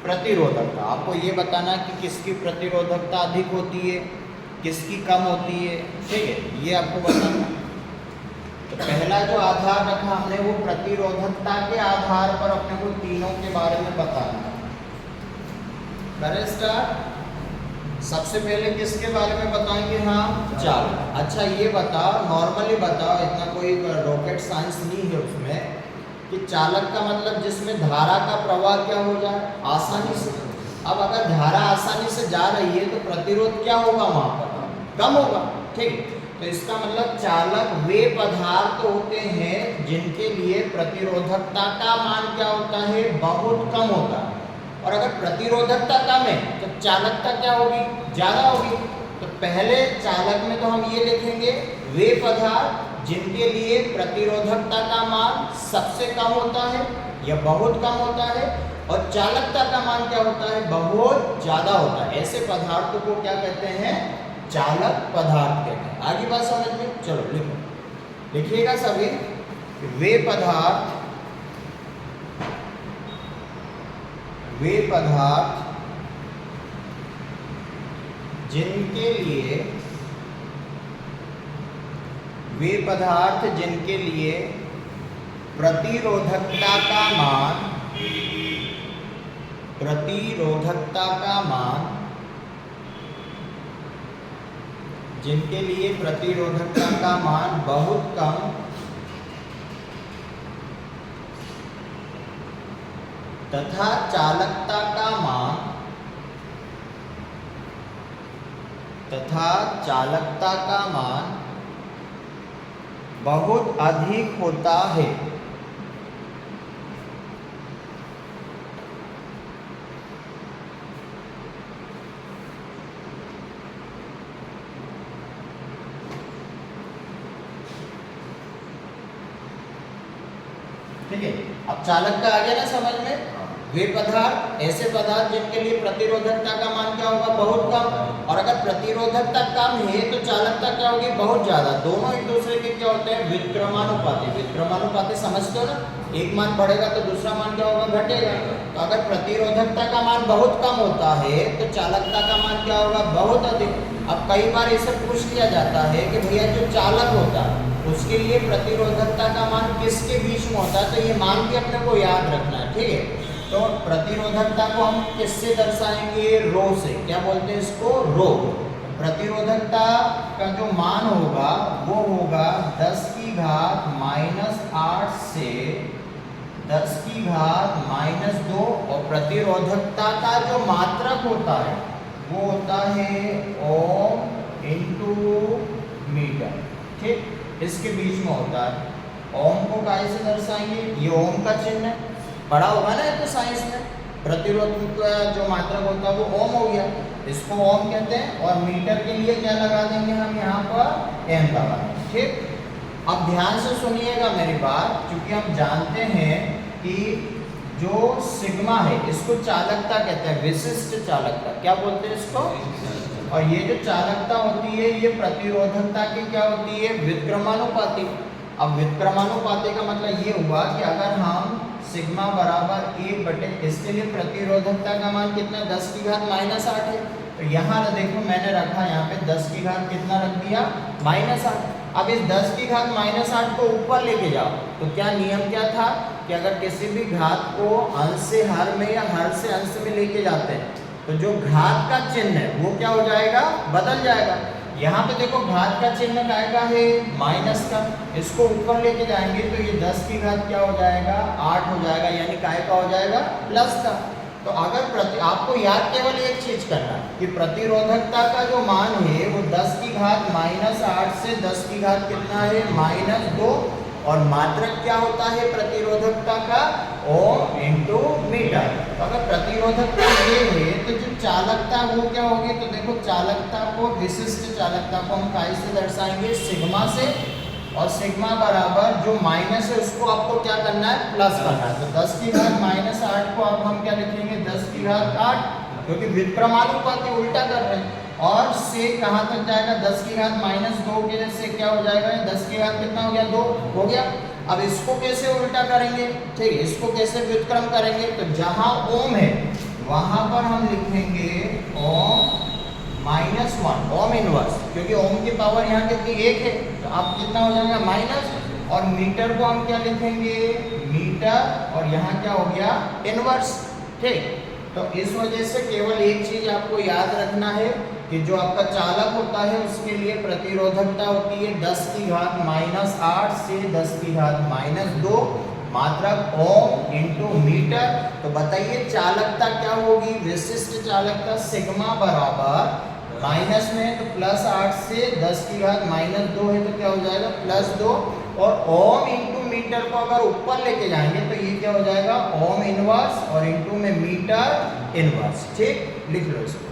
प्रतिरोधकता। आपको ये बताना है कि किसकी प्रतिरोधकता अधिक होती है, किसकी कम होती है। ठीक है, ये आपको बताना। तो पहला जो आधार रखा हमने वो प्रतिरोधकता के आधार पर अपने को तीनों के बारे में बताना है। करें स्टार्ट। सबसे पहले किसके बारे में बताएंगे, हाँ चालक। अच्छा ये बताओ, नॉर्मली बताओ, इतना कोई रॉकेट साइंस नहीं है उसमें, कि चालक का मतलब जिसमें धारा का प्रवाह क्या हो जाए, आसानी से। अब अगर धारा आसानी से जा रही है तो प्रतिरोध क्या होगा वहां पर, कम होगा। ठीक, तो इसका मतलब चालक वे पदार्थ होते हैं जिनके लिए प्रतिरोधकता का मान क्या होता है, बहुत कम होता है। और अगर प्रतिरोधकता कम है तो चालकता क्या होगी, ज्यादा होगी। तो पहले चालक में तो हम ये लिखेंगे वे पदार्थ जिनके लिए प्रतिरोधकता का मान सबसे कम होता है या बहुत कम होता है, और चालकता का मान क्या होता है, बहुत ज्यादा होता है। ऐसे पदार्थों को क्या कहते हैं, चालक पदार्थ कहते हैं। आगे बात समझ में, चलो लिखो, लिखिएगा सभी। वे पदार्थ जिनके लिए प्रतिरोधकता का मान बहुत कम तथा चालकता का मान बहुत अधिक होता है। ठीक है, अब चालक का आ गया ना समझ में। वे पदार्थ, ऐसे पदार्थ जिनके लिए प्रतिरोधकता का मान क्या होगा, बहुत कम। और अगर प्रतिरोधकता कम है तो चालकता क्या होगी, बहुत ज्यादा। दोनों एक दूसरे के क्या होते हैं, व्युत्क्रमानुपाती। व्युत्क्रमानुपाती समझते हो ना, एक मान बढ़ेगा तो दूसरा मान क्या होगा, घटेगा। तो अगर प्रतिरोधकता का मान बहुत कम होता है तो चालकता का मान क्या होगा, बहुत अधिक। अब कई बार इसे पूछ लिया जाता है कि भैया जो चालक होता है उसके लिए प्रतिरोधकता का मान किसके बीच में होता है, तो ये मान भी अपने को याद रखना है। ठीक है, तो प्रतिरोधकता को हम किससे दर्शाएंगे, रो से। क्या बोलते हैं इसको, रो। प्रतिरोधकता का जो मान होगा वो होगा 10 की घात -8 से 10 की घात -2। और प्रतिरोधकता का जो मात्रक होता है वो होता है ओम इंटू मीटर। ठीक, इसके बीच में होता है। ओम को कैसे दर्शाएंगे, ये ओम का चिन्ह है, पढ़ा होगा ना तो साइंस में। प्रतिरोध का जो मात्रक होता है वो ओम हो गया, इसको ओम कहते हैं। और मीटर के लिए क्या लगा देंगे हम, यहाँ पर एम लगा देंगे। ठीक, अब ध्यान से सुनिएगा मेरी बात, क्योंकि हम जानते हैं कि जो सिग्मा है इसको चालकता कहते हैं, विशिष्ट चालकता। क्या बोलते हैं इसको, और ये जो चालकता होती है ये प्रतिरोधकता की क्या होती है, व्युत्क्रमानुपाती। अब व्युत्क्रमानुपाती का मतलब ये हुआ कि अगर हम सिग्मा बराबर 1/, इसके लिए प्रतिरोधकता का मान कितना, 10 की घात -8 है। तो यहाँ देखो मैंने रखा यहाँ पे 10 की घात कितना रख दिया, -8। अब इस 10 की घात -8 को ऊपर लेके जाओ तो क्या नियम क्या था कि अगर किसी भी घात को अंश से हर में या हर से अंश में लेके जाते हैं तो जो घात का चिन्ह है वो क्या हो जाएगा, बदल जाएगा। यहाँ पे देखो घात का चिन्ह काय का है, माइनस का। इसको ऊपर लेके जाएंगे तो ये 10 की घात क्या हो जाएगा, 8 हो जाएगा, यानी काय का हो जाएगा, प्लस का। तो अगर आपको याद केवल एक चीज करना कि प्रतिरोधकता का जो मान है वो 10 की घात -8 से 10 की घात कितना है, -2, और मात्रक क्या होता है प्रतिरोधकता का, ओम इंटू मीटर। तो अगर प्रतिरोधकता ये है तो जो चालकता वो क्या होगी, तो देखो चालकता को, विशिष्ट चालकता को हम काय से दर्शाएंगे, सिग्मा से, और सिग्मा बराबर जो माइनस है उसको आपको क्या करना है, प्लस करना है। तो 10 की घात -8 को अब हम क्या लिखेंगे, 10 की घात 8, क्योंकि व्युत्क्रमानुपाती उल्टा कर रहे हैं। और से कहाँ तक जाएगा, 10 की घात -2 के से क्या हो जाएगा, 10 की घात कितना हो गया, 2 हो गया। अब इसको कैसे उल्टा करेंगे, ठीक है, इसको कैसे व्युत्क्रम करेंगे, तो जहां ओम है वहां पर हम लिखेंगे ओम -1, ओम इनवर्स, क्योंकि ओम की पावर यहाँ कितनी, 1 है, तो अब कितना हो जाएगा, माइनस, और मीटर को हम क्या लिखेंगे, मीटर, और यहाँ क्या हो गया, इनवर्स, ठीक। तो इस वजह से केवल एक चीज आपको याद रखना है कि जो आपका चालक होता है उसके लिए प्रतिरोधकता होती है 10 की घात -8 से 10 की घात -2, मात्रक ओम इंटू मीटर। तो बताइए चालकता क्या होगी, विशिष्ट चालकता सिग्मा बराबर माइनस में तो +8 से 10 की घात -2 है तो क्या हो जाएगा, +2, और ओम इंटू मीटर को अगर ऊपर लेके जाएंगे तो ये क्या हो जाएगा, ओम इनवर्स, और इंटू में मीटर इनवर्स, ठीक, लिख लो इसको।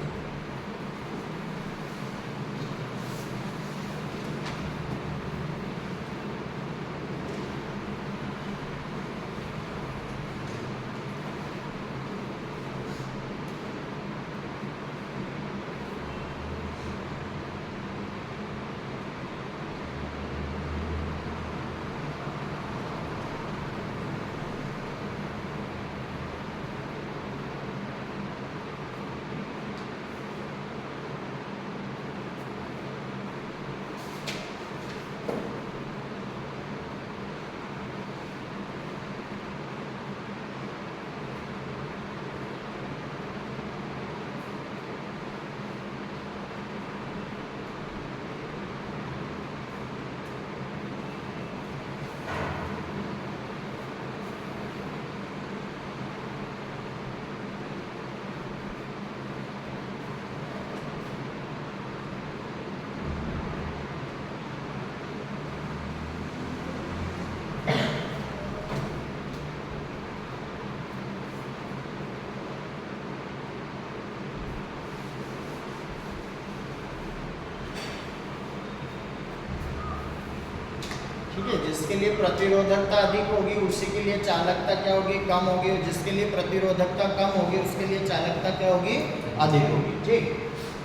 ठीक है, जिसके लिए प्रतिरोधकता अधिक होगी उसी के लिए चालकता क्या होगी, कम होगी, और जिसके लिए प्रतिरोधकता कम होगी उसके लिए चालकता क्या होगी, अधिक होगी, ठीक।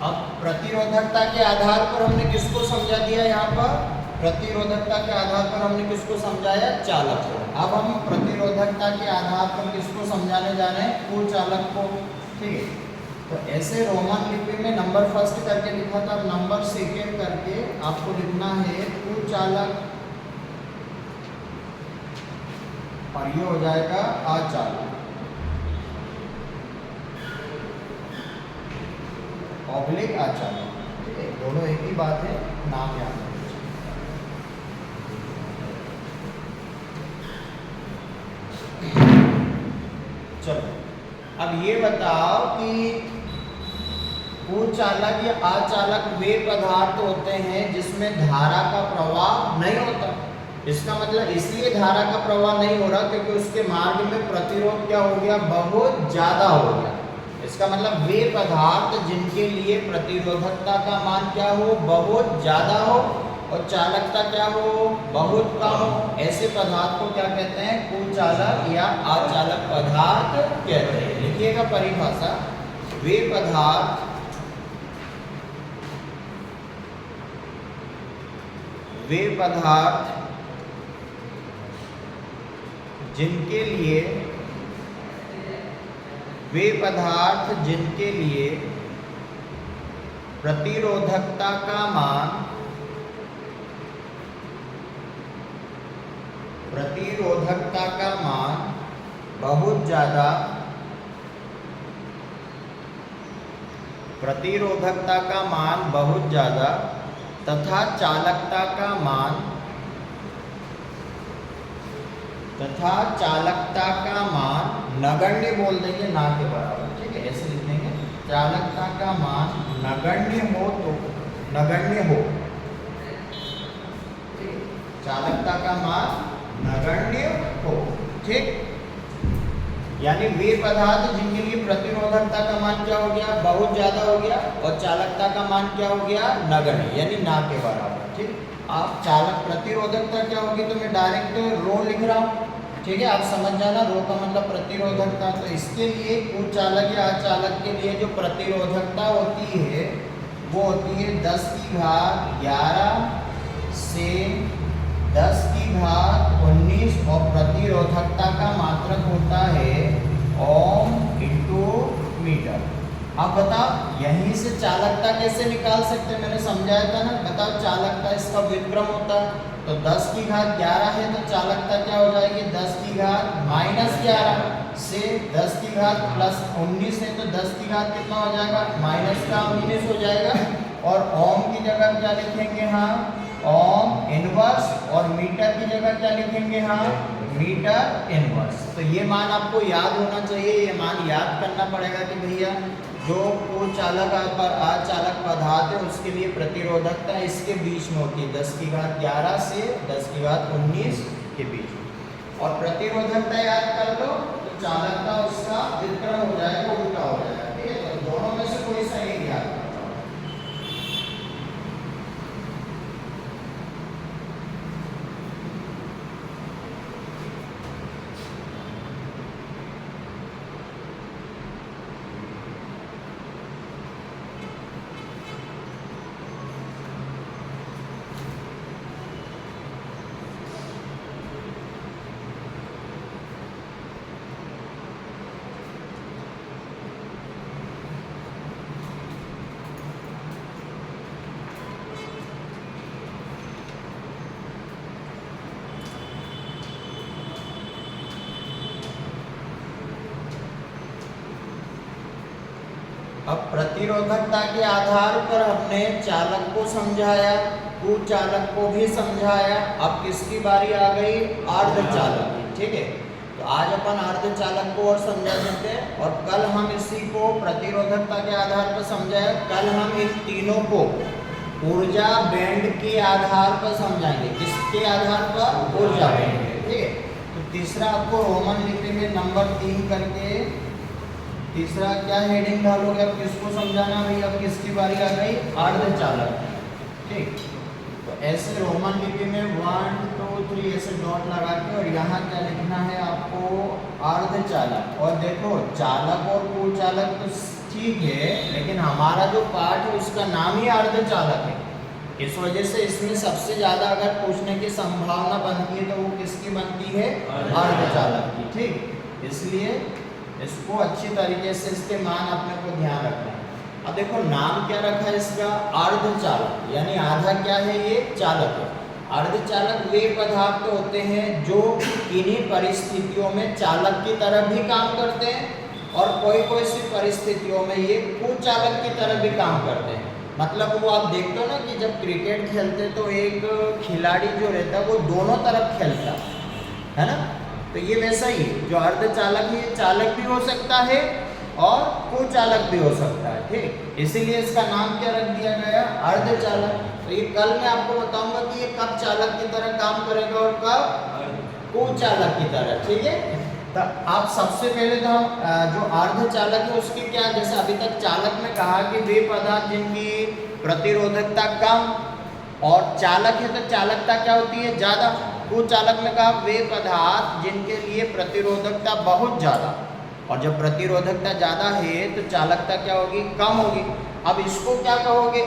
अब प्रतिरोधकता के आधार पर हमने किसको समझा दिया, यहाँ पर प्रतिरोधकता के आधार पर हमने किसको समझाया, चालक को। अब हम प्रतिरोधकता के आधार पर किसको समझाने जा रहे हैं, कुल चालक को, ठीक है। तो ऐसे रोमन लिपि में नंबर फर्स्ट करके लिखा था, नंबर सेकेंड करके आपको लिखना है कुल चालक, और ये हो जाएगा अचालक, ऑब्लिक अचालक, ठीक है, दोनों एक ही बात है, नाम याद रखिए। चलो अब ये बताओ कि कुचालक या अचालक वे पदार्थ होते हैं जिसमें धारा का प्रवाह नहीं होता। इसका मतलब इसलिए धारा का प्रवाह नहीं हो रहा क्योंकि उसके मार्ग में प्रतिरोध क्या हो गया, बहुत ज्यादा हो गया। इसका मतलब वे पदार्थ जिनके लिए प्रतिरोधकता का मान क्या हो, बहुत ज्यादा हो, और चालकता क्या हो, बहुत कम हो, ऐसे पदार्थ को क्या कहते हैं, कुचालक या अचालक पदार्थ कहते हैं। लिखिएगा परिभाषा, वे पदार्थ जिनके लिए प्रतिरोधकता का मान बहुत ज्यादा, प्रतिरोधकता का मान बहुत ज्यादा तथा चालकता का मान नगण्य बोल देंगे, ना के बराबर, ठीक है, ऐसे लिख देंगे। चालकता का मान नगण्य हो तो नगण्य हो, चालकता का मान नगण्य हो, ठीक। यानी वे पदार्थ जिनके लिए प्रतिरोधकता का मान क्या हो गया, बहुत ज्यादा हो गया, और चालकता का मान क्या हो गया, नगण्य, यानी ना के बराबर, ठीक। आप चालक प्रतिरोधकता क्या होगी तो मैं डायरेक्ट रो लिख रहा हूँ, ठीक है, आप समझ जाना, रो का मतलब प्रतिरोधकता। तो इसके लिए कुचालक या अचालक के लिए जो प्रतिरोधकता होती है वो होती है 10⁻11 से 10⁻19, और प्रतिरोधकता का मात्रक होता है ओम इंटू मीटर। अब बताओ यहीं से चालकता कैसे निकाल सकते हैं, मैंने समझाया था ना, बताओ चालकता इसका व्युत्क्रम होता है, तो 10⁻11 है तो चालकता क्या हो जाएगी, 10⁻−11 से 10⁻+19 है तो 10⁻ कितना हो जाएगा, -19 हो जाएगा। और ओम की जगह क्या लिखेंगे, हाँ ओम इनवर्स, और मीटर की जगह क्या लिखेंगे, हाँ मीटर इनवर्स। तो ये मान आपको याद होना चाहिए, ये मान याद करना पड़ेगा कि भैया जो कुचालक और अचालक पदार्थ है उसके लिए प्रतिरोधकता इसके बीच में होती है 10⁻11 से 10⁻19 के बीच में। और प्रतिरोधकता याद कर लो तो चालकता उसका व्युत्क्रम हो जाएगा, उल्टा हो जाएगा, ठीक है। तो दोनों में से कोई सा एक याद करना। अब प्रतिरोधकता के आधार पर हमने चालक को समझाया, कुचालक को भी समझाया। अब किसकी बारी आ गई, अर्धचालक की, ठीक है। तो आज अपन अर्धचालक को और समझा देते हैं, और कल हम इसी को प्रतिरोधकता के आधार पर समझाया। कल हम इन तीनों को ऊर्जा बैंड के आधार पर समझाएंगे। किसके आधार पर, ऊर्जा बैंड के, ठीक है। तो तीसरा आपको रोमन लिखेंगे नंबर 3 करके। तीसरा क्या हेडिंग डालोगे, अब किसको समझाना भाई, अब किसकी बारी आ गई, अर्धचालक, ठीक। तो ऐसे रोमन लिपि में 1 2 3 ऐसे डॉट लगा के, और यहाँ क्या लिखना है आपको, अर्धचालक। और देखो चालक और कुचालक तो ठीक है, लेकिन हमारा जो पाठ है उसका नाम ही अर्धचालक है। इस वजह से इसमें सबसे ज़्यादा अगर पूछने की संभावना बनती है तो वो किसकी बनती है, अर्धचालक की, ठीक। इसलिए इसको अच्छी तरीके से इसके मान अपने को ध्यान रखना है। अब देखो नाम क्या रखा है इसका, अर्धचालक, यानी आधा क्या है, ये चालक है। अर्धचालक वे पदार्थ होते हैं जो किन्हीं परिस्थितियों में चालक की तरह भी काम करते हैं, और कोई कोई सी परिस्थितियों में ये कुचालक की तरह भी काम करते हैं। मतलब वो आप देखते हो ना कि जब क्रिकेट खेलते तो एक खिलाड़ी जो रहता है वो दोनों तरफ खेलता है ना, तो ये वैसा ही है। जो अर्धचालक है, चालक भी हो सकता है और कुचालक भी हो सकता है, ठीक। इसीलिए इसका नाम क्या रख दिया गया, अर्धचालक। तो ये कल मैं आपको बताऊंगा कि ये कब चालक की तरह काम करेगा और कब कुचालक की तरह, ठीक है। तो आप सबसे पहले तो जो अर्धचालक है उसकी क्या, जैसे अभी तक चालक में कहा कि वे पदार्थ जिनकी प्रतिरोधकता कम, और चालक है तो चालकता क्या होती है, ज़्यादा। कुचालक में कहा वे पदार्थ जिनके लिए प्रतिरोधकता बहुत ज़्यादा, और जब प्रतिरोधकता ज़्यादा है तो चालकता क्या होगी, कम होगी। अब इसको क्या कहोगे,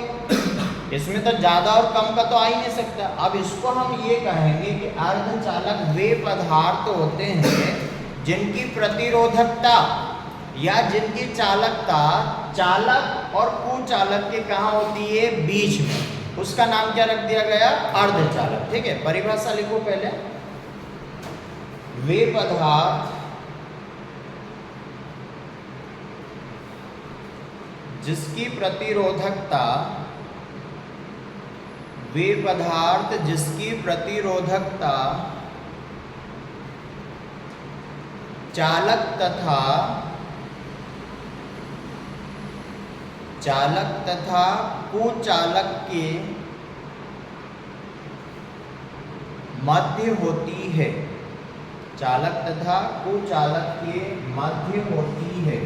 इसमें तो ज़्यादा और कम का तो आ ही नहीं सकता। अब इसको हम ये कहेंगे कि अर्धचालक वे पदार्थ होते हैं जिनकी प्रतिरोधकता या जिनकी चालकता चालक और कुचालक के कहाँ होती है, बीच में। उसका नाम क्या रख दिया गया, अर्धचालक, ठीक है। परिभाषा लिखो पहले, वे पदार्थ जिसकी प्रतिरोधकता वे पदार्थ जिसकी प्रतिरोधकता चालक तथा कुचालक के मध्य होती है, चालक तथा कुचालक के मध्य होती है।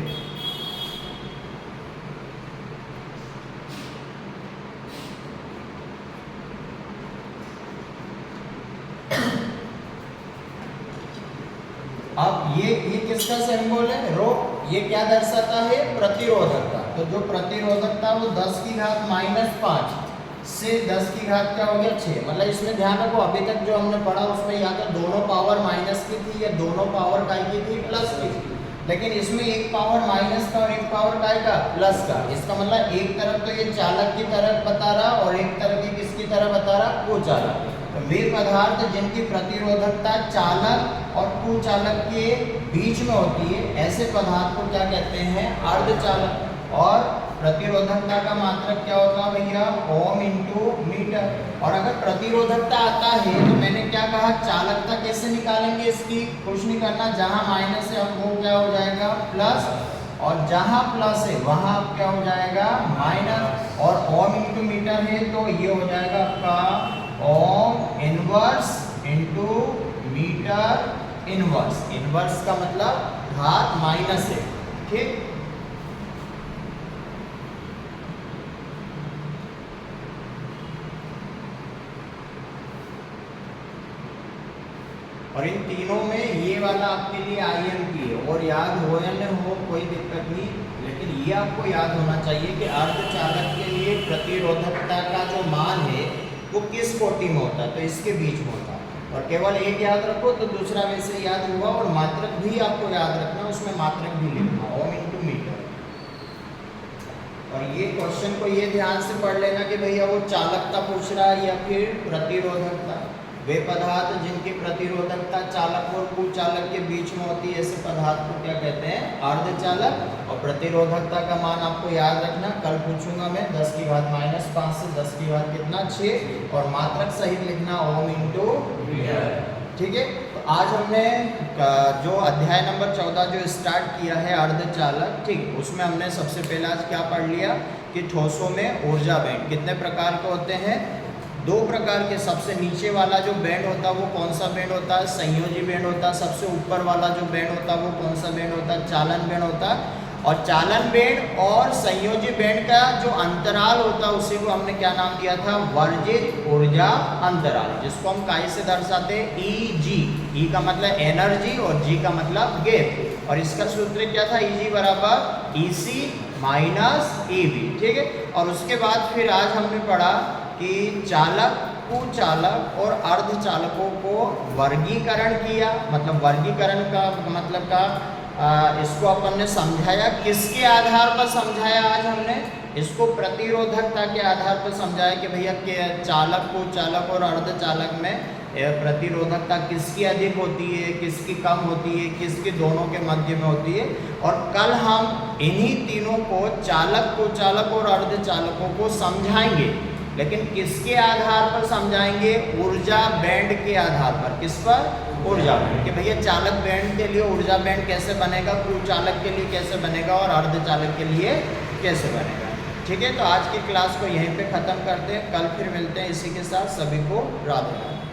अब ये किसका सिंबल है? रो। ये क्या दर्शाता है? प्रतिरोधकता। तो जो प्रतिरोधकता वो 10 की घात -5 से 10 की घात क्या हो गया 6। मतलब इसमें ध्यान रखो, अभी तक जो हमने पढ़ा उसमें या तो दोनों पावर माइनस की थी या दोनों पावर काय की थी? प्लस की थी। लेकिन इसमें एक पावर माइनस का और एक पावर काय का? प्लस का। इसका मतलब एक तरफ तो ये चालक की तरफ बता रहा और एक तरफ ये किसकी तरफ बता रहा? कुचालक। तो वे पदार्थ जिनकी प्रतिरोधकता चालक और कुचालक के बीच में होती है, ऐसे पदार्थ को क्या कहते हैं? अर्धचालक। और प्रतिरोधकता का मात्रक क्या होगा भैया? Ohm into metre. और अगर प्रतिरोधकता आता है तो मैंने क्या कहा? चालकता कैसे निकालेंगे इसकी? कुछ नहीं करना, जहां माइनस है वो क्या हो जाएगा? प्लस, और जहां प्लस है वहां क्या हो जाएगा? माइनस। और ओम इंटू मीटर है तो ये हो जाएगा आपका ohm inverse into metre inverse. Inverse का मतलब घात माइनस है, ठीक। और इन तीनों में ये वाला आपके लिए IMP है, और याद हो या न हो कोई दिक्कत नहीं, लेकिन ये आपको याद होना चाहिए कि अर्धचालक के लिए प्रतिरोधकता का जो मान है वो किस कोटि में होता है? तो इसके बीच में होता है। और केवल एक याद रखो तो दूसरा वैसे याद होगा, और मात्रक भी आपको याद रखना, उसमें मात्रक भी लिखना, ओम इंटू मीटर। और ये क्वेश्चन को ये ध्यान से पढ़ लेना कि भैया वो चालकता पूछ रहा है या फिर प्रतिरोधकता। वे पदार्थ जिनकी प्रतिरोधकता चालक और कुचालक के बीच में होती है, ऐसे पदार्थ को क्या कहते हैं? अर्धचालक। और प्रतिरोधकता का मान आपको याद रखना, कल पूछूंगा मैं, 10 की घात -5 से 10 की घात कितना? 6। और मात्रक सहित लिखना ओम इंटू मीटर, ठीक है। तो आज हमने जो अध्याय नंबर 14 जो स्टार्ट किया है अर्धचालक, ठीक, उसमें हमने सबसे पहले आज क्या पढ़ लिया कि ठोसों में ऊर्जा बैंड कितने प्रकार के होते हैं? 2 प्रकार के। सबसे नीचे वाला जो बैंड होता है वो कौन सा बैंड होता है? संयोजी बैंड होता है। सबसे ऊपर वाला जो बैंड होता है वो कौन सा बैंड होता है? चालन बैंड होता है। और चालन बैंड और संयोजी बैंड का जो अंतराल होता है उसी को हमने क्या नाम दिया था? वर्जित ऊर्जा अंतराल, जिसको हम काय से दर्शाते हैं? EG। E का मतलब एनर्जी और G का मतलब गैप। और इसका सूत्र क्या था? EG बराबर EC माइनस EV, ठीक है। और उसके बाद फिर आज हमने पढ़ा कि चालक, कुचालक और अर्धचालकों को वर्गीकरण किया। मतलब वर्गीकरण का मतलब इसको अपन ने समझाया, किसके आधार पर समझाया? आज हमने इसको प्रतिरोधकता के आधार पर समझाया कि भैया चालक, कुचालक और अर्धचालक में प्रतिरोधकता किसकी अधिक होती है, किसकी कम होती है, किसकी दोनों के मध्य में होती है। और कल हम इन्हीं तीनों को, चालक, कुचालक और अर्धचालकों को समझाएंगे, लेकिन किसके आधार पर समझाएंगे? ऊर्जा बैंड के आधार पर। किस पर? ऊर्जा बैंड। कि भैया चालक बैंड के लिए ऊर्जा बैंड कैसे बनेगा, कुचालक के लिए कैसे बनेगा और अर्धचालक के लिए कैसे बनेगा, ठीक है। तो आज की क्लास को यहीं पे ख़त्म करते हैं, कल फिर मिलते हैं इसी के साथ। सभी को राधे राधे।